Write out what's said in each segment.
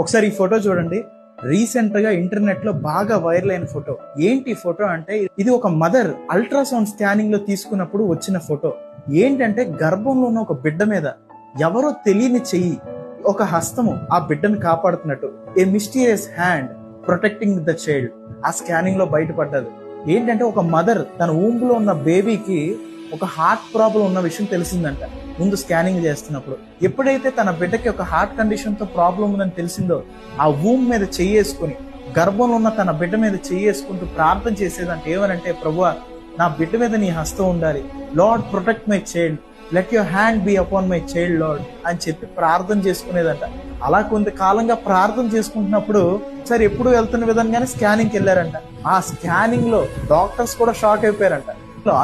ఒకసారి ఈ ఫోటో చూడండి. రీసెంట్ గా ఇంటర్నెట్ లో బాగా వైరల్ అయిన ఫోటో. ఏంటి ఫోటో అంటే, ఇది ఒక మదర్ అల్ట్రాసౌండ్ స్కానింగ్ లో తీసుకున్నప్పుడు వచ్చిన ఫోటో. ఏంటంటే గర్భంలో ఉన్న ఒక బిడ్డ మీద ఎవరో తెలియని చెయ్యి, ఒక హస్తము ఆ బిడ్డను కాపాడుతున్నట్టు, a mysterious hand protecting the child ఆ స్కానింగ్ లో బయటపడ్డది. ఏంటంటే ఒక మదర్ తన ఊంబులో ఉన్న బేబీకి ఒక హార్ట్ ప్రాబ్లం ఉన్న విషయం తెలిసిందంట ముందు స్కానింగ్ చేస్తున్నప్పుడు. ఎప్పుడైతే తన బిడ్డకి ఒక హార్ట్ కండిషన్ తో ప్రాబ్లం ఉందని తెలిసిందో, ఆ వూమ్ మీద చెయ్యేసుకుని, గర్భంలో ఉన్న తన బిడ్డ మీద చెయ్యేసుకుంటూ ప్రార్థన చేసేదంటే ఏమనంటే, ప్రభువా నా బిడ్డ మీద నీ హస్తం ఉండాలి, lord protect my child, let your hand B upon my child lord అని చెప్పి ప్రార్థన చేసుకునేదంట. అలా కొంతకాలంగా ప్రార్థన చేసుకుంటున్నప్పుడు సరే ఎప్పుడు వెళ్తున్న విధంగానే స్కానింగ్కి వెళ్ళారంట. ఆ స్కానింగ్ లో డాక్టర్స్ కూడా షాక్ అయిపోయారంట.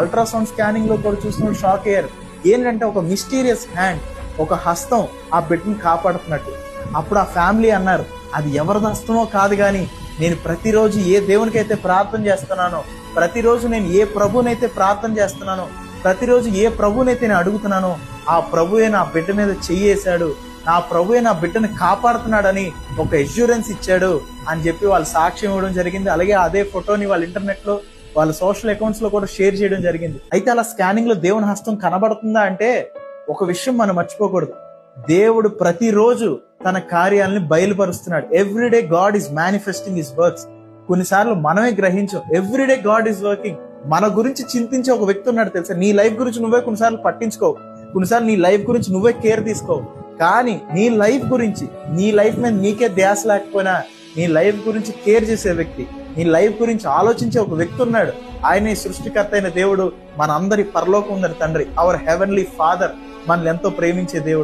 అల్ట్రాసౌండ్ స్కానింగ్ లో కూడా చూసిన షాక్ అయ్యారు. ఏంటంటే ఒక మిస్టీరియస్ హ్యాండ్, ఒక హస్తం ఆ బిడ్డని కాపాడుతున్నట్టు. అప్పుడు ఆ ఫ్యామిలీ అన్నారు, అది ఎవరిది హస్తమో కాదు కానీ, నేను ప్రతిరోజు ఏ దేవునికైతే ప్రార్థన చేస్తున్నానో, ప్రతిరోజు నేను ఏ ప్రభునైతే ప్రార్థన చేస్తున్నానో, ప్రతిరోజు ఏ ప్రభునైతే నేను అడుగుతున్నానో, ఆ ప్రభువే నా బిడ్డ మీద చెయ్యేశాడు, నా ప్రభువే నా బిడ్డని కాపాడుతున్నాడని ఒక ఎష్యూరెన్స్ ఇచ్చాడు అని చెప్పి వాళ్ళు సాక్ష్యం ఇవ్వడం జరిగింది. అలాగే అదే ఫోటోని వాళ్ళ ఇంటర్నెట్ లో, వాళ్ళ సోషల్ అకౌంట్స్ లో కూడా షేర్ చేయడం జరిగింది. అయితే అలా స్కానింగ్ లో దేవుని హస్తం కనబడుతుందా అంటే, ఒక విషయం మనం మర్చిపోకూడదు. దేవుడు ప్రతిరోజు తన కార్యాలని బయలుపరుస్తున్నాడు. Everyday God is manifesting his works. కొన్నిసార్లు మనమే గ్రహించాం, ఎవ్రీడే గాడ్ ఈజ్ వర్కింగ్. మన గురించి చింతించే ఒక వ్యక్తి ఉన్నాడు తెలుసా. నీ లైఫ్ గురించి నువ్వే కొన్నిసార్లు పట్టించుకోవు, కొన్నిసార్లు నీ లైఫ్ గురించి నువ్వే కేర్ తీసుకోవు, కానీ నీ లైఫ్ గురించి, నీ లైఫ్ మీద నీకే ధ్యాస లేకపోయినా నీ లైఫ్ గురించి కేర్ చేసే వ్యక్తి, నీ లైఫ్ గురించి ఆలోచించే ఒక వ్యక్తి ఉన్నాడు. ఆయనే సృష్టికర్త అయిన దేవుడు, మన అందరి పరలోకం ఉన్న తండ్రి, అవర్ హెవెన్లీ ఫాదర్, మనల్ని ఎంతో ప్రేమించే దేవుడు.